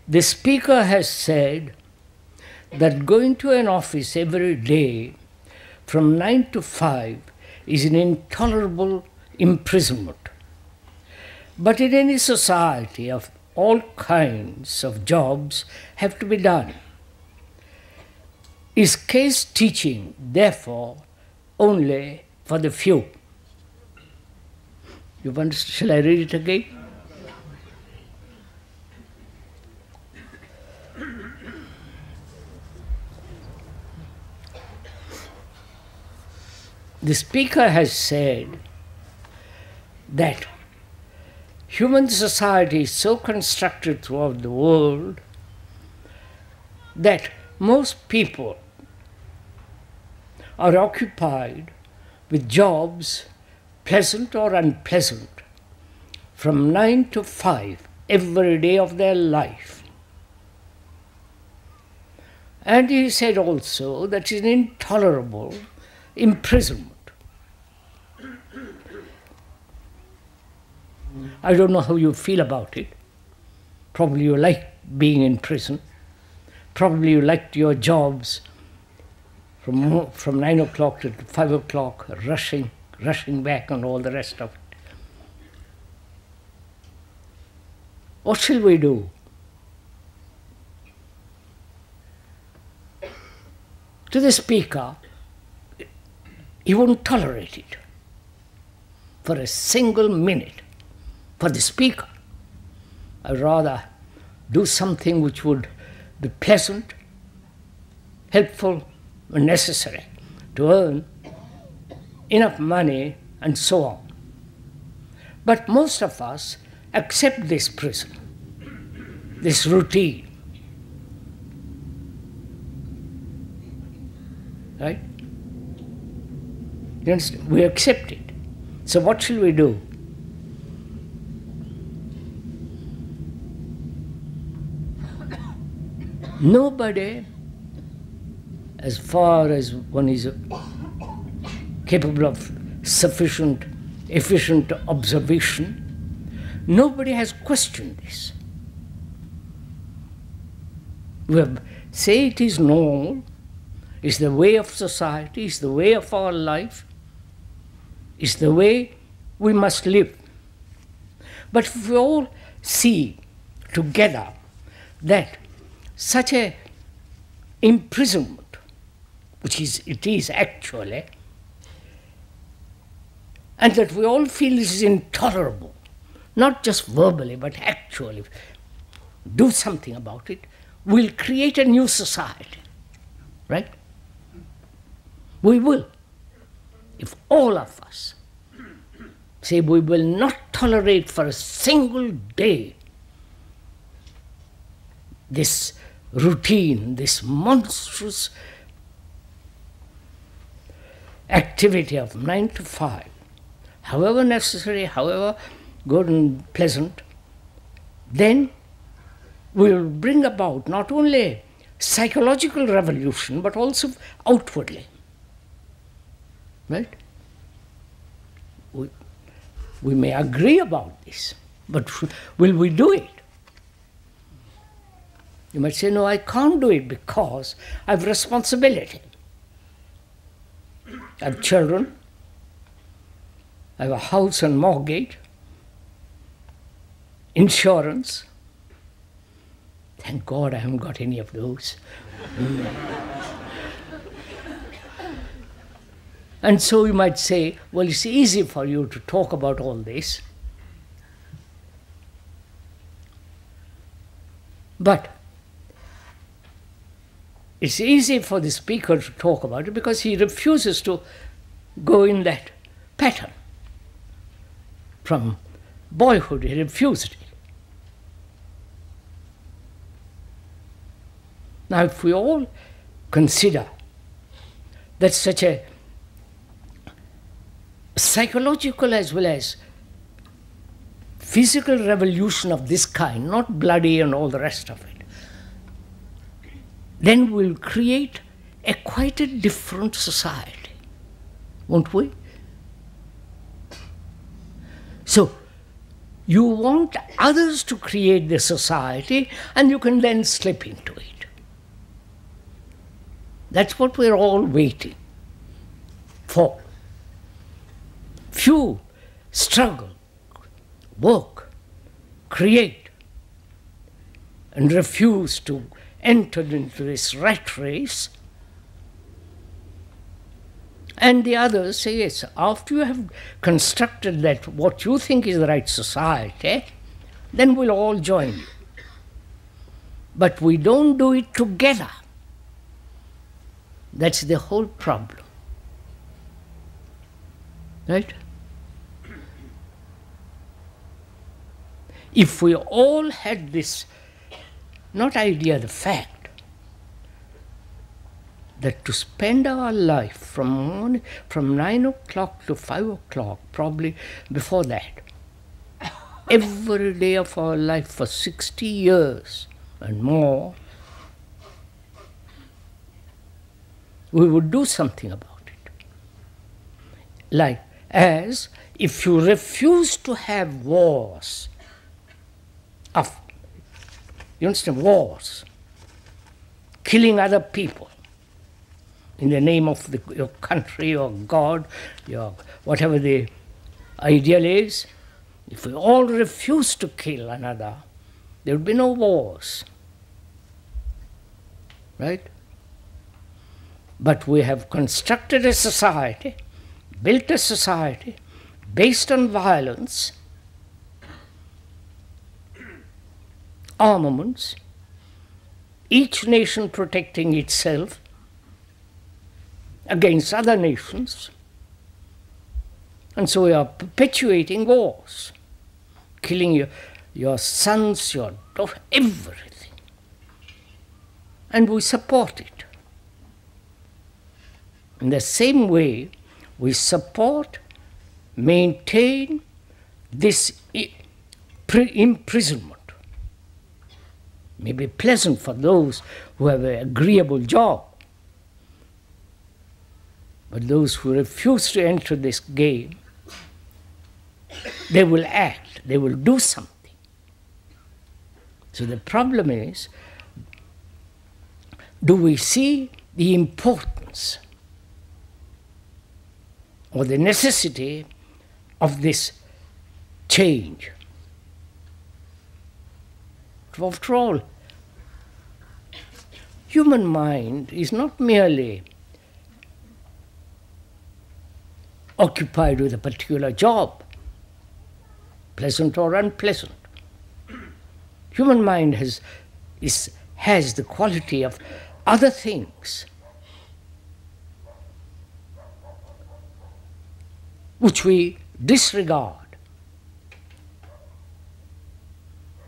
The speaker has said that going to an office every day from 9 to 5 is an intolerable imprisonment. But in any society, of all kinds of jobs have to be done. Is case teaching, therefore, only for the few? You want? Shall I read it again? The speaker has said that human society is so constructed throughout the world that most people are occupied with jobs, pleasant or unpleasant, from 9 to 5 every day of their life. And he said also that it's an intolerable imprisonment. I don't know how you feel about it. Probably you like being in prison. Probably you liked your jobs from 9 o'clock to 5 o'clock, rushing back and all the rest of it. What shall we do? To the speaker, he won't tolerate it for a single minute. For the speaker, I'd rather do something which would be pleasant, helpful, and necessary to earn enough money and so on. But most of us accept this prison, this routine. Right? You understand? We accept it. So what shall we do? Nobody, as far as one is capable of sufficient, efficient observation, nobody has questioned this. We have say it is normal, it's the way of society, it's the way of our life, it's the way we must live. But if we all see together that such a imprisonment, which it is actually, and that we all feel this is intolerable, not just verbally, but actually do something about it, we'll create a new society, right? We will. If all of us say we will not tolerate for a single day this routine, this monstrous activity of 9 to 5, however necessary, however good and pleasant, then we will bring about not only psychological revolution, but also outwardly. Right? We may agree about this, but will we do it? You might say, no, I can't do it because I have responsibility. I have children, I have a house and mortgage, insurance. Thank God I haven't got any of those. And so you might say, well, it's easy for you to talk about all this. But it's easy for the speaker to talk about it because he refuses to go in that pattern. From boyhood, he refused it. Now, if we all consider that such a psychological as well as physical revolution of this kind, not bloody and all the rest of it, then we'll create a quite a different society, won't we? So, You want others to create the society, and you can then slip into it. That's what we're all waiting for. Few struggle, work, create, and refuse to enter into this rat race. And the others say, yes, after you have constructed that what you think is the right society, then we'll all join you. But we don't do it together. That's the whole problem. Right? If we all had this, not idea, the fact, that to spend our life from 9 o'clock to 5 o'clock, probably before that, every day of our life for 60 years and more, we would do something about it. Like, as if you refuse to have wars, you understand, wars, killing other people in the name of your country or God, your whatever the ideal is, if we all refuse to kill another, there will be no wars. Right? But we have constructed a society, built a society based on violence, armaments, each nation protecting itself against other nations. And so we are perpetuating wars, killing your sons, your daughters, everything. And we support it. In the same way, we support, maintain this imprisonment. May be pleasant for those who have an agreeable job, but those who refuse to enter this game, they will act, they will do something. So the problem is, do we see the importance or the necessity of this change? After all, human mind is not merely occupied with a particular job, pleasant or unpleasant. Human mind has the quality of other things which we disregard.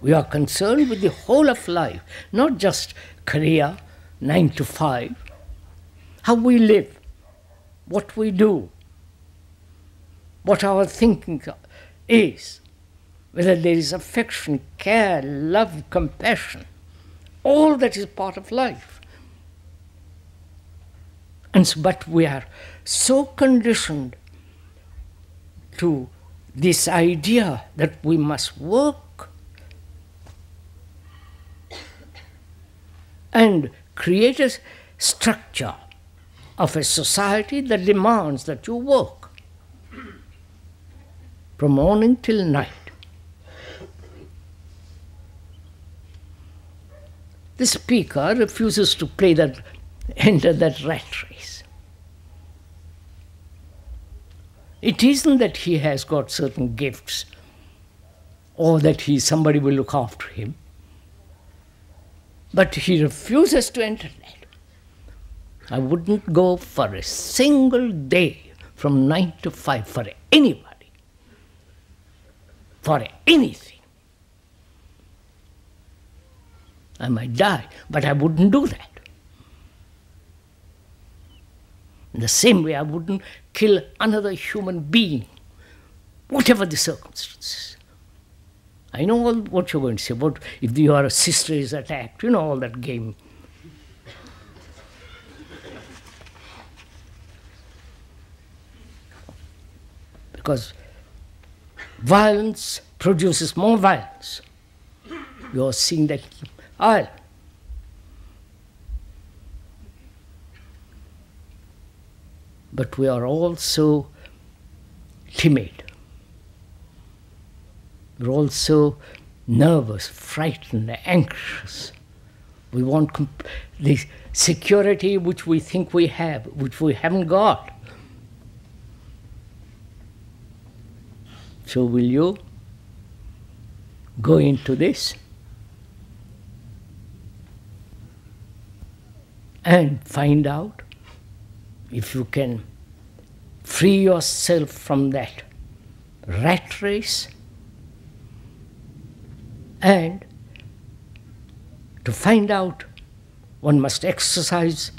We are concerned with the whole of life, not just career, 9 to 5, how we live, what we do, what our thinking is, whether there is affection, care, love, compassion, all that is part of life. But we are so conditioned to this idea that we must work and create a structure of a society that demands that you work from morning till night. The speaker refuses to enter that rat race. It isn't that he has got certain gifts or that somebody will look after him, but he refuses to enter that. I wouldn't go for a single day from 9 to 5 for anybody, for anything. I might die, but I wouldn't do that. In the same way, I wouldn't kill another human being, whatever the circumstances. I know all what you're going to say about if your sister is attacked, you know, all that game. Because Violence produces more violence. You are seeing that Ireland. But we are also timid. We're also nervous, frightened, anxious. We want the security which we think we have, which we haven't got. So will you go into this and find out if you can free yourself from that rat race and to find out one must exercise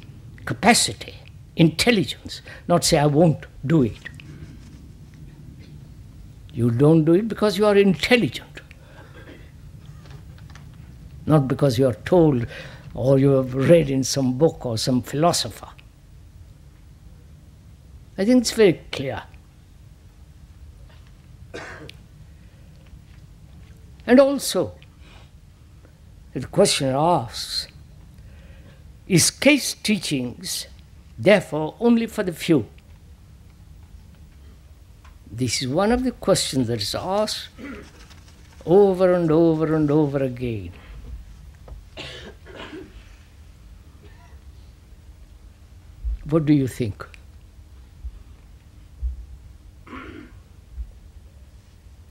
capacity, intelligence, not say I won't do it. You don't do it because you are intelligent, not because you are told or you have read in some book or some philosopher. I think it's very clear. And also, the questioner asks, is case teachings therefore only for the few? This is one of the questions that is asked over and over and over again. What do you think?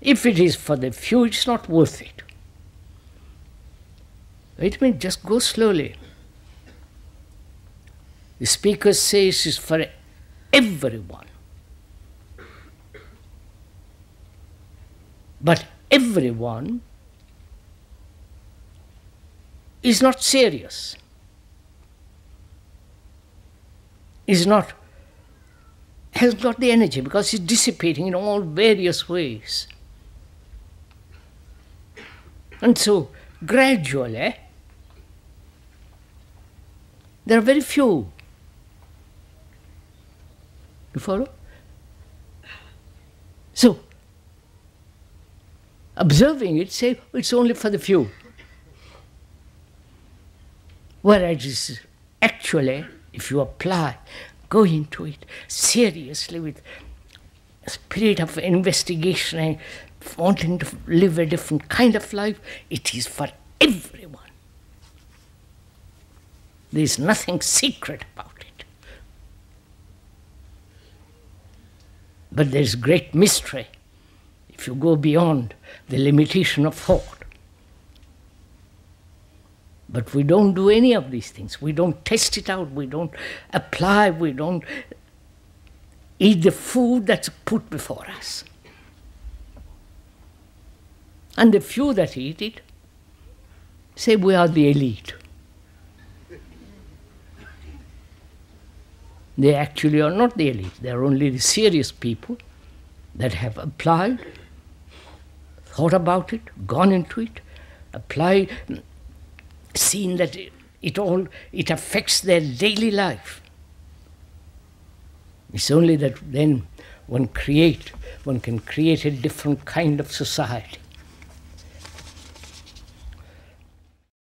If it is for the few, it's not worth it. Wait a minute, just go slowly. The speaker says it's for everyone. But everyone is not serious, has not the energy because it's dissipating in all various ways. And so, gradually, there are very few. You follow? So, observing it, say, it's only for the few. Whereas actually, if you apply, go into it seriously with a spirit of investigation and wanting to live a different kind of life, it is for everyone. There is nothing secret about it. But there is great mystery if you go beyond the limitation of thought. But we don't do any of these things. We don't test it out. We don't apply. We don't eat the food that's put before us. And the few that eat it say we are the elite. They actually are not the elite. They are only the serious people that have applied, thought about it, gone into it, applied, seen that it affects their daily life. It's only that then one can create a different kind of society.